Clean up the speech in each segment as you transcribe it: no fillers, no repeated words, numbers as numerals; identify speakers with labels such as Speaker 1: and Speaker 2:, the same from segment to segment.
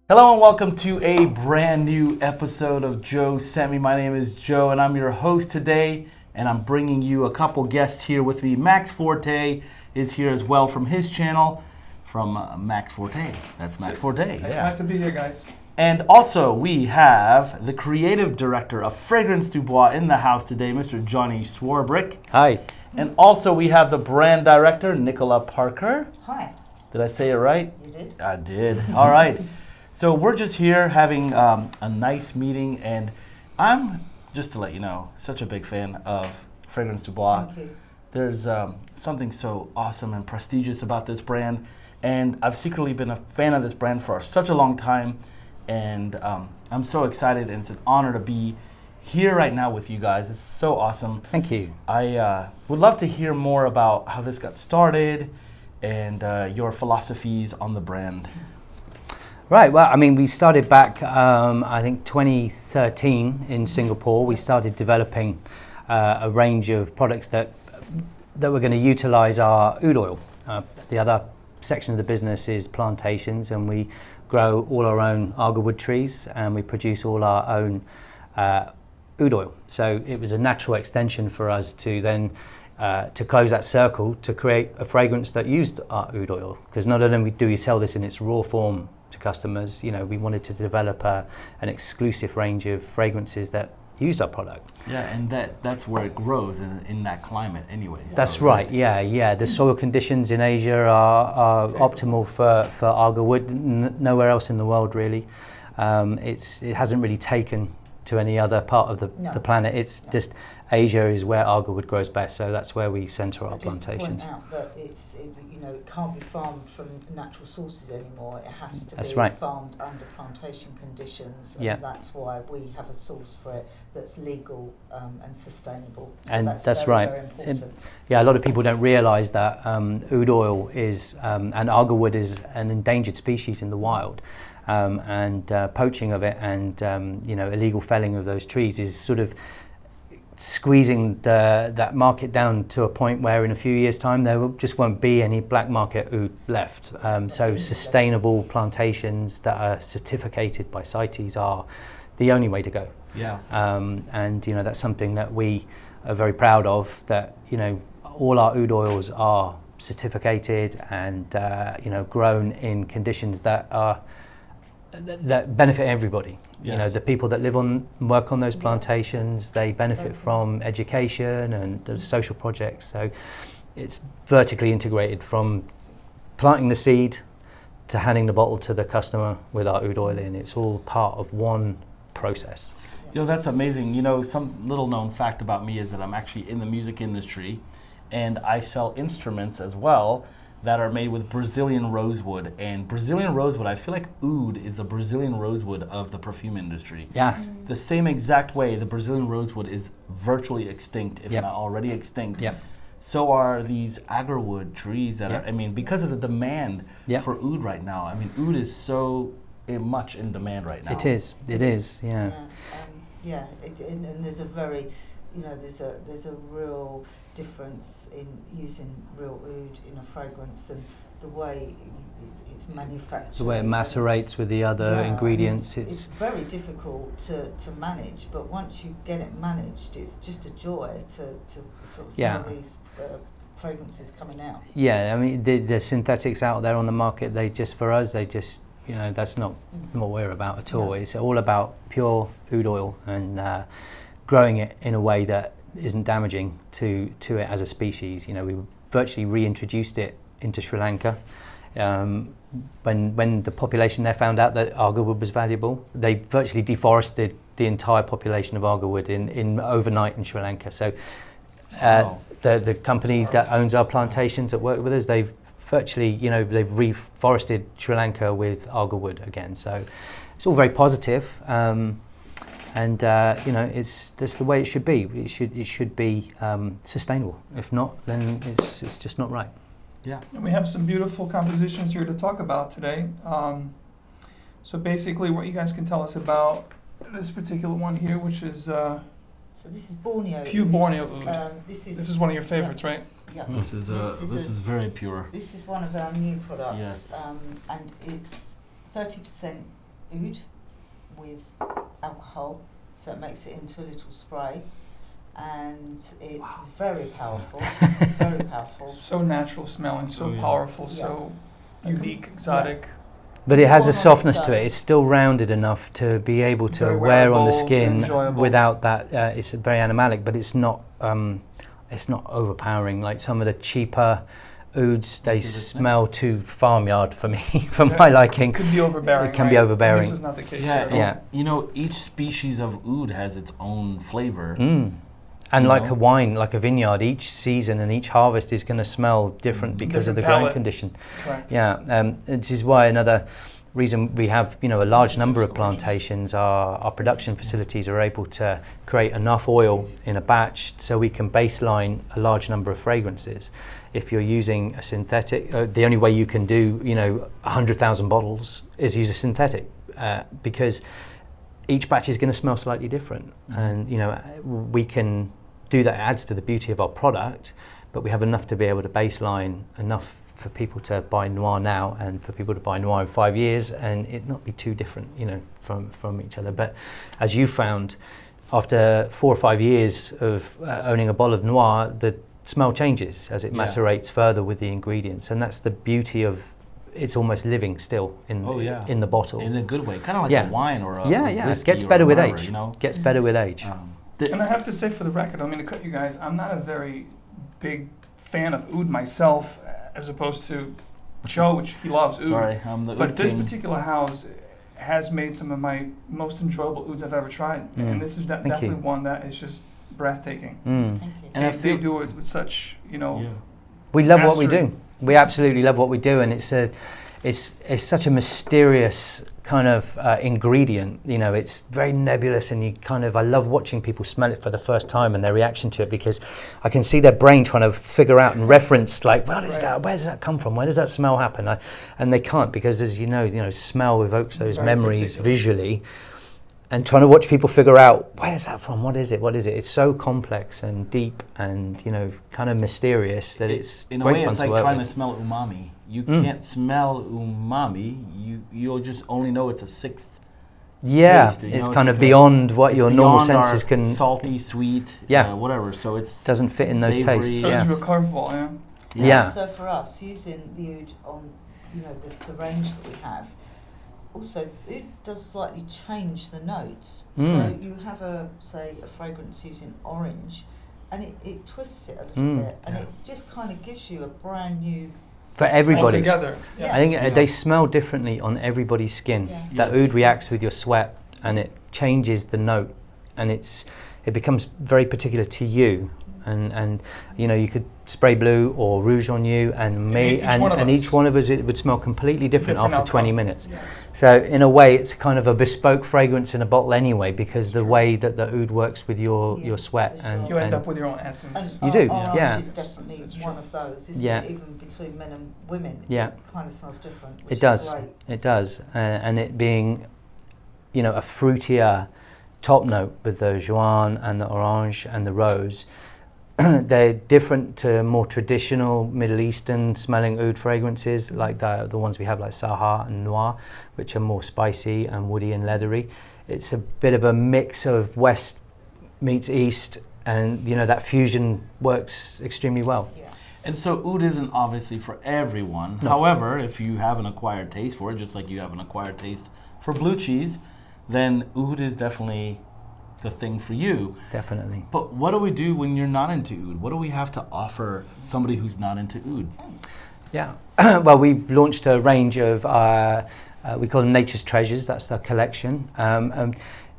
Speaker 1: Hello and welcome to a brand new episode of JoeScentMe. My name is Joe and I'm your host today, and I'm bringing you a couple guests here with me. Max Forti is here as well from his channel, from Max Forti. That's Max Forti.
Speaker 2: Yeah. Glad to be here, guys.
Speaker 1: And also we have the creative director of Fragrance du Bois in the house today, Mr. Jonnie Swarbrick.
Speaker 3: Hi.
Speaker 1: And also we have the brand director, Nicola Parker.
Speaker 4: Hi.
Speaker 1: Did I say it right?
Speaker 4: You did.
Speaker 1: I did. All right. So we're just here having a nice meeting, and I'm, just to let you know, such a big fan of Fragrance du Bois.
Speaker 4: Thank you.
Speaker 1: There's something so awesome and prestigious about this brand, and I've secretly been a fan of this brand for such a long time, and I'm so excited, and it's an honor to be here right now with you guys. This is so awesome.
Speaker 3: Thank you.
Speaker 1: I would love to hear more about how this got started and your philosophies on the brand.
Speaker 3: Right, well, I mean, we started back, I think 2013 in Singapore. We started developing a range of products that were going to utilize our oud oil. The other section of the business is plantations, and we grow all our own agarwood trees, and we produce all our own oud oil. So it was a natural extension for us to then to close that circle to create a fragrance that used our oud oil, because not only do we sell this in its raw form to customers, you know, we wanted to develop an exclusive range of fragrances that used our product.
Speaker 1: Yeah, and that's where it grows in that climate anyway.
Speaker 3: That's right, yeah. The soil conditions in Asia are optimal for agarwood, nowhere else in the world really. It hasn't really taken to any other part of the planet. It's just Asia is where agarwood grows best, so that's where we centre our plantations.
Speaker 4: Just to point out that it can't be farmed from natural sources anymore. It has to be farmed under plantation conditions, and that's why we have a source for it that's legal and sustainable. So
Speaker 3: and that's
Speaker 4: very,
Speaker 3: right.
Speaker 4: very important.
Speaker 3: Yeah, a lot of people don't realise that oud oil is and agarwood is an endangered species in the wild. And poaching of it and illegal felling of those trees is sort of squeezing that market down to a point where in a few years' time there just won't be any black market oud left. So sustainable plantations that are certificated by CITES are the only way to go.
Speaker 1: Yeah.
Speaker 3: And that's something that we are very proud of, that all our oud oils are certificated and grown in conditions that benefit everybody.
Speaker 1: Yes.
Speaker 3: The people that live on and work on those plantations, they benefit from education and the social projects. So it's vertically integrated from planting the seed to handing the bottle to the customer with our oud oil in. It's all part of one process.
Speaker 1: That's amazing. Some little known fact about me is that I'm actually in the music industry, and I sell instruments as well that are made with Brazilian rosewood. And Brazilian rosewood, I feel like oud is the Brazilian rosewood of the perfume industry.
Speaker 3: Yeah.
Speaker 1: The same exact way the Brazilian rosewood is virtually extinct, if not already extinct.
Speaker 3: Yep.
Speaker 1: So are these agarwood trees that are, because of the demand for oud right now. Oud is so much in demand right now.
Speaker 3: It is, yeah.
Speaker 4: And there's a very, there's a real difference in using real oud in a fragrance, and the way it's manufactured.
Speaker 3: The way it macerates with the other ingredients.
Speaker 4: It's very difficult to manage, but once you get it managed, it's just a joy to sort of smell these fragrances coming out.
Speaker 3: Yeah, the synthetics out there on the market, that's not what we're about at all. It's all about pure oud oil and growing it in a way that isn't damaging to it as a species. We virtually reintroduced it into Sri Lanka. When the population there found out that agarwood was valuable, they virtually deforested the entire population of agarwood in overnight in Sri Lanka. So the company that owns our plantations that work with us, they've virtually, they've reforested Sri Lanka with agarwood again. So it's all very positive. It's that's the way it should be. It should be sustainable. If not, then it's just not right.
Speaker 1: Yeah.
Speaker 2: And we have some beautiful compositions here to talk about today. So basically, what you guys can tell us about this particular one here, which is
Speaker 4: so this is Borneo.
Speaker 2: Pure Borneo oud.
Speaker 4: This
Speaker 2: is one of your favorites, right?
Speaker 4: Yeah.
Speaker 1: This is very pure.
Speaker 4: This is one of our new products,
Speaker 1: Yes.
Speaker 4: and it's 30% oud with alcohol, so it makes it into a little spray, and it's very powerful, very powerful.
Speaker 2: So natural smelling, so powerful, so unique, exotic.
Speaker 3: But it has a softness to it. It's still rounded enough to be able to
Speaker 2: Very
Speaker 3: wear on the
Speaker 2: wearable,
Speaker 3: skin
Speaker 2: enjoyable.
Speaker 3: without that. It's very animalic, but it's not overpowering like some of the cheaper ouds. They smell too farmyard for me, for my liking.
Speaker 2: It could be overbearing.
Speaker 3: It can be overbearing.
Speaker 2: And this is not the case.
Speaker 1: Yeah,
Speaker 2: here.
Speaker 3: Yeah.
Speaker 1: You know, each species of oud has its own flavor.
Speaker 3: And
Speaker 1: You
Speaker 3: like
Speaker 1: know?
Speaker 3: a wine, like a vineyard, each season and each harvest is going to smell different because of the growing
Speaker 2: palate.
Speaker 3: condition.
Speaker 2: Correct.
Speaker 3: Yeah, this is why another reason we have, a large number of plantations. Our production facilities are able to create enough oil in a batch so we can baseline a large number of fragrances. If you're using a synthetic, the only way you can do 100,000 bottles is use a synthetic because each batch is going to smell slightly different, and we can do that. It adds to the beauty of our product, but we have enough to be able to baseline enough for people to buy Noir now and for people to buy Noir in 5 years and it not be too different, from each other. But as you found, after 4 or 5 years of owning a bottle of Noir, the smell changes as it macerates further with the ingredients, and that's the beauty of it's almost living still in the bottle.
Speaker 1: In a good way, kind of like a wine or a
Speaker 3: it
Speaker 1: whiskey
Speaker 3: gets better
Speaker 1: or
Speaker 3: with
Speaker 1: whatever,
Speaker 3: age. Gets better with age.
Speaker 2: And I have to say, for the record, I'm going to cut you guys. I'm not a very big fan of oud myself, as opposed to Joe, which he loves oud.
Speaker 1: Sorry, I'm the
Speaker 2: But
Speaker 1: oud
Speaker 2: this
Speaker 1: king.
Speaker 2: particular house has made some of my most enjoyable ouds I've ever tried, and this is definitely one that is just breathtaking.
Speaker 4: Thank you.
Speaker 1: And
Speaker 2: And they do it with such,
Speaker 3: We love what we
Speaker 2: mastery.
Speaker 3: do. We absolutely love what we do, and it's such a mysterious kind of ingredient. It's very nebulous, and I love watching people smell it for the first time and their reaction to it, because I can see their brain trying to figure out and reference, like, what is that? Where does that come from? Where does that smell happen? And they can't, because as smell evokes those
Speaker 2: Very
Speaker 3: memories
Speaker 2: particular.
Speaker 3: visually. And trying to watch people figure out, where is that from? What is it? What is it? It's so complex and deep and, kind of mysterious that it's
Speaker 1: in a
Speaker 3: great
Speaker 1: way,
Speaker 3: fun
Speaker 1: it's
Speaker 3: to
Speaker 1: like
Speaker 3: work
Speaker 1: trying
Speaker 3: with.
Speaker 1: to smell umami. You can't smell umami. You'll just only know it's a sixth.
Speaker 3: Yeah,
Speaker 1: taste,
Speaker 3: it's
Speaker 1: like
Speaker 3: kind of beyond what your normal
Speaker 1: beyond
Speaker 3: senses
Speaker 1: our
Speaker 3: can.
Speaker 1: salty, sweet, whatever. So it's
Speaker 3: Doesn't fit in those
Speaker 1: savory.
Speaker 3: tastes.
Speaker 2: So
Speaker 3: Yeah.
Speaker 2: it's real curveball, yeah.
Speaker 3: Yeah.
Speaker 4: So for us, using the oud on, the range that we have, also oud does slightly change the notes. So you have a fragrance using orange, and it twists it a little bit, and it just kind of gives you a brand new.
Speaker 3: For everybody.
Speaker 2: Together.
Speaker 4: Yeah.
Speaker 3: I think they smell differently on everybody's skin.
Speaker 4: Yeah.
Speaker 3: That
Speaker 1: Yes.
Speaker 3: oud reacts with your sweat, and it changes the note, and it becomes very particular to you. And you could spray blue or rouge on you and me, and each one of us, it would smell completely different after
Speaker 2: outcome.
Speaker 3: 20 minutes.
Speaker 2: Yes.
Speaker 3: So in a way, it's kind of a bespoke fragrance in a bottle anyway, because the way that the oud works with your sweat,
Speaker 4: for
Speaker 3: and
Speaker 4: sure.
Speaker 2: You end
Speaker 3: and
Speaker 2: up with your own essence.
Speaker 3: You do,
Speaker 4: Orange
Speaker 3: yeah.
Speaker 4: is definitely
Speaker 2: That's
Speaker 4: one
Speaker 2: true.
Speaker 4: of those, isn't
Speaker 3: Yeah.
Speaker 4: it? Even between men and women,
Speaker 3: Yeah.
Speaker 4: it kind of smells different. Which
Speaker 3: It does.
Speaker 4: Is great.
Speaker 3: It does, and it being, a fruitier top note with the joan and the orange and the rose. They're different to more traditional Middle Eastern smelling oud fragrances, like the ones we have, like Sahar and Noir, which are more spicy and woody and leathery. It's a bit of a mix of West meets East, and that fusion works extremely well.
Speaker 4: Yeah.
Speaker 1: And so oud isn't obviously for everyone.
Speaker 3: No.
Speaker 1: However, if you have an acquired taste for it, just like you have an acquired taste for blue cheese, then oud is definitely the thing for you.
Speaker 3: Definitely.
Speaker 1: But what do we do when you're not into oud? What do we have to offer somebody who's not into oud?
Speaker 3: Yeah. Well, we launched a range of, we call them Nature's Treasures. That's the collection.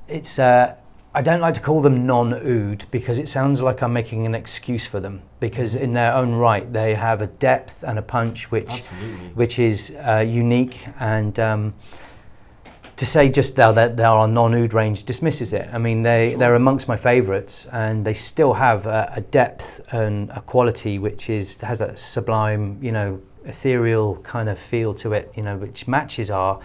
Speaker 3: It's I don't like to call them non-oud, because it sounds like I'm making an excuse for them, because in their own right they have a depth and a punch which is unique, and to say just now that they are a non-oud range dismisses it. I mean, they're amongst my favourites, and they still have a depth and a quality which has that sublime, ethereal kind of feel to it, which matches our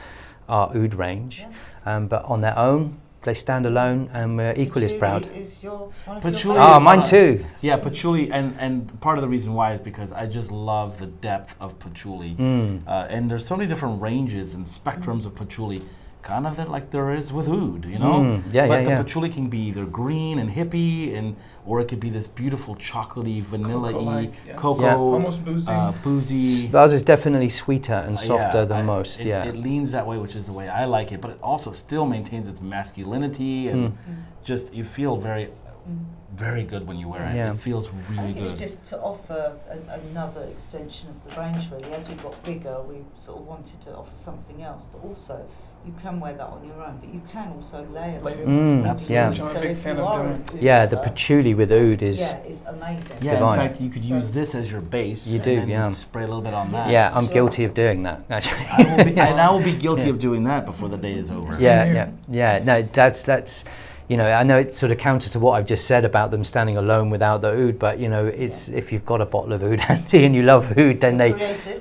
Speaker 3: oud range.
Speaker 4: Yeah.
Speaker 3: But on their own, they stand alone, and we're equally as proud.
Speaker 4: Patchouli is one of
Speaker 1: Patchouli
Speaker 4: your
Speaker 1: is
Speaker 3: Oh, mine too.
Speaker 1: Yeah, patchouli, and part of the reason why is because I just love the depth of patchouli. And there's so many different ranges and spectrums of patchouli. kind of like there is with oud, you know? But the patchouli can be either green and hippie, or it could be this beautiful chocolatey, vanilla-y, cocoa,
Speaker 2: almost boozy.
Speaker 1: Boozy.
Speaker 3: Ours is definitely sweeter and softer than most.
Speaker 1: It leans that way, which is the way I like it, but it also still maintains its masculinity, and just you feel very, very good when you wear it. It feels really good.
Speaker 4: It was just to offer another extension of the range, really. As we got bigger, we sort of wanted to offer something else, but also you can wear that on your own, but you can also layer them.
Speaker 1: Absolutely.
Speaker 2: Which I'm a big fan of doing.
Speaker 3: The patchouli with oud is
Speaker 4: amazing.
Speaker 1: Yeah,
Speaker 3: divine.
Speaker 1: in fact, you could use this as your base.
Speaker 3: You do,
Speaker 1: and then spray a little bit on that.
Speaker 3: Yeah, I'm guilty of doing that, actually.
Speaker 1: I will be guilty of doing that before the day is over.
Speaker 3: No, that's. You know, I know it's sort of counter to what I've just said about them standing alone without the oud, but you know, it's if you've got a bottle of oud handy and you love oud, then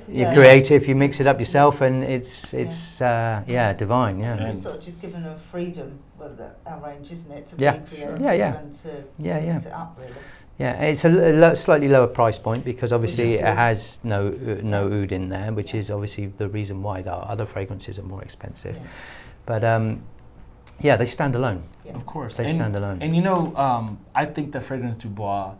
Speaker 3: you're creative. You mix it up yourself, and it's divine. Yeah.
Speaker 4: It's sort of just given a freedom, our range, isn't it, to be creative and to mix it up, really.
Speaker 3: Yeah, it's a slightly lower price point because obviously it has no oud in there, which is obviously the reason why the other fragrances are more expensive. But they stand alone.
Speaker 1: Of course.
Speaker 3: They stand alone.
Speaker 1: And you know, I think that Fragrance du Bois,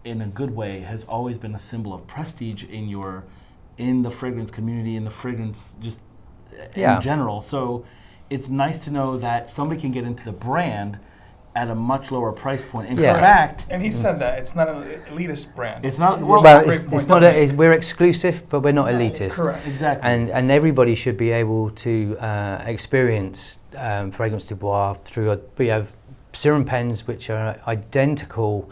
Speaker 1: in a good way, has always been a symbol of prestige in the fragrance community, in the fragrance in general. So it's nice to know that somebody can get into the brand at a much lower price point. In fact,
Speaker 2: and he said that it's not an elitist brand.
Speaker 1: It's not.
Speaker 3: It's not. We're exclusive, but we're not elitist.
Speaker 2: Correct.
Speaker 1: Exactly.
Speaker 3: And everybody should be able to experience Fragrance du Bois through. We have Serum Pens, which are identical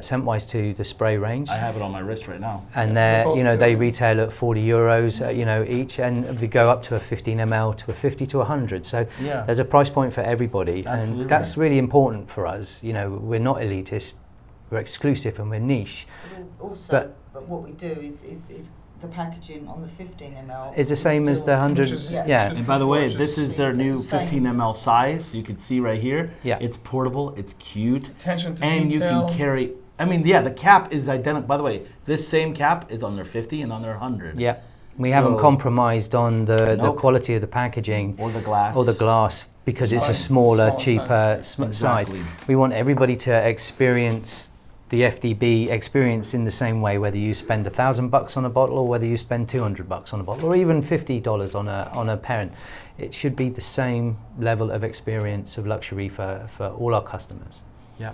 Speaker 3: scent-wise to the spray range.
Speaker 1: I have it on my wrist right now.
Speaker 3: And they retail at €40, each, and they go up to a 15 ml to a 50 to 100. So there's a price point for everybody, and that's really important for us. You know, we're not elitist, we're exclusive, and we're niche.
Speaker 4: Also, but what we do is the packaging on the 15 ml
Speaker 3: is the same as the 100.
Speaker 1: And by the way, this is their new 15 ml size. You can see right here. Yeah. It's portable. It's cute.
Speaker 2: Attention to
Speaker 1: and
Speaker 2: detail.
Speaker 1: You can carry. I mean, the cap is identical. By the way, this same cap is on their 50 and on their 100.
Speaker 3: Yeah. We haven't compromised on the quality of the packaging
Speaker 1: or the glass.
Speaker 3: Because it's a smaller, cheaper size. We want everybody to experience the FDB experience in the same way, whether you spend $1,000 on a bottle or whether you spend $200 on a bottle or even $50 on a pen. It should be the same level of experience of luxury for all our customers. Yeah.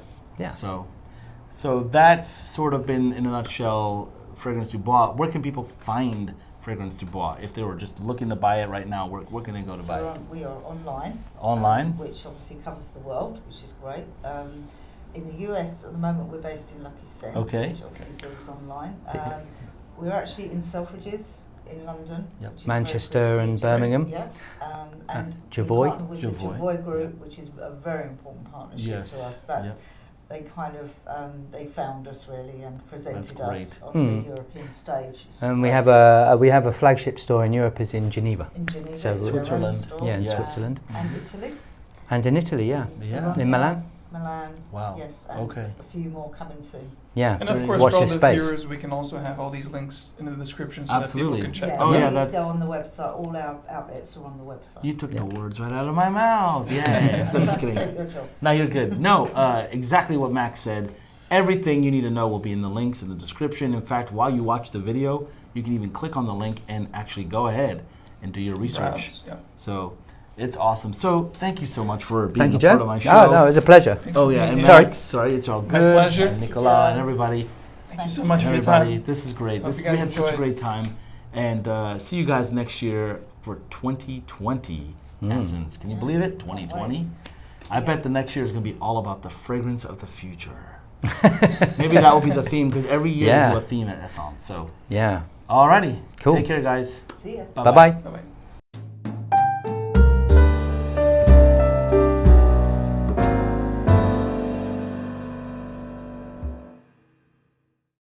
Speaker 1: So that's sort of been, in a nutshell, Fragrance du Bois. Where can people find Fragrance du Bois if they were just looking to buy it right now? Where can they go to buy it?
Speaker 4: We are online.
Speaker 1: Online?
Speaker 4: Which obviously covers the world, which is great. In the US at the moment, we're based in Lucky Scent, which obviously goes online. We're actually in Selfridges in London,
Speaker 3: Manchester and Birmingham.
Speaker 4: And
Speaker 3: Javoy.
Speaker 4: With the Javoy Group, which is a very important partnership to us. They kind of they found us really and presented us on the European stage.
Speaker 3: And we have a flagship store in Europe is in Geneva.
Speaker 4: In Geneva,
Speaker 1: Switzerland.
Speaker 3: In Switzerland.
Speaker 4: And Italy.
Speaker 3: And in Italy, in Milan.
Speaker 4: Wow. Yes, and a few more coming soon.
Speaker 3: Yeah,
Speaker 2: and of course, for all the viewers, we can also have all these links in the description so that people can check.
Speaker 4: Let's go on the website. All our outlets are on the website.
Speaker 1: You took the words right out of my mouth. Yeah, I'm just kidding. No, you're good. No, exactly what Max said. Everything you need to know will be in the links in the description. In fact, while you watch the video, you can even click on the link and actually go ahead and do your research. So. It's awesome. So thank you so much for being part of my show.
Speaker 3: Oh, no, it was a pleasure.
Speaker 1: And sorry, it's all good.
Speaker 2: My pleasure.
Speaker 1: And Nicola and everybody.
Speaker 2: Thank you so much for your time.
Speaker 1: This is great. We had such a great time. And see you guys next year for 2020 Esxence. Can you believe it? 2020. I bet the next year is going to be all about the fragrance of the future. Maybe that will be the theme because every year we do a theme at Esxence. So
Speaker 3: alrighty.
Speaker 1: Cool. Take care, guys.
Speaker 4: See ya.
Speaker 3: Bye-bye.
Speaker 2: Bye-bye.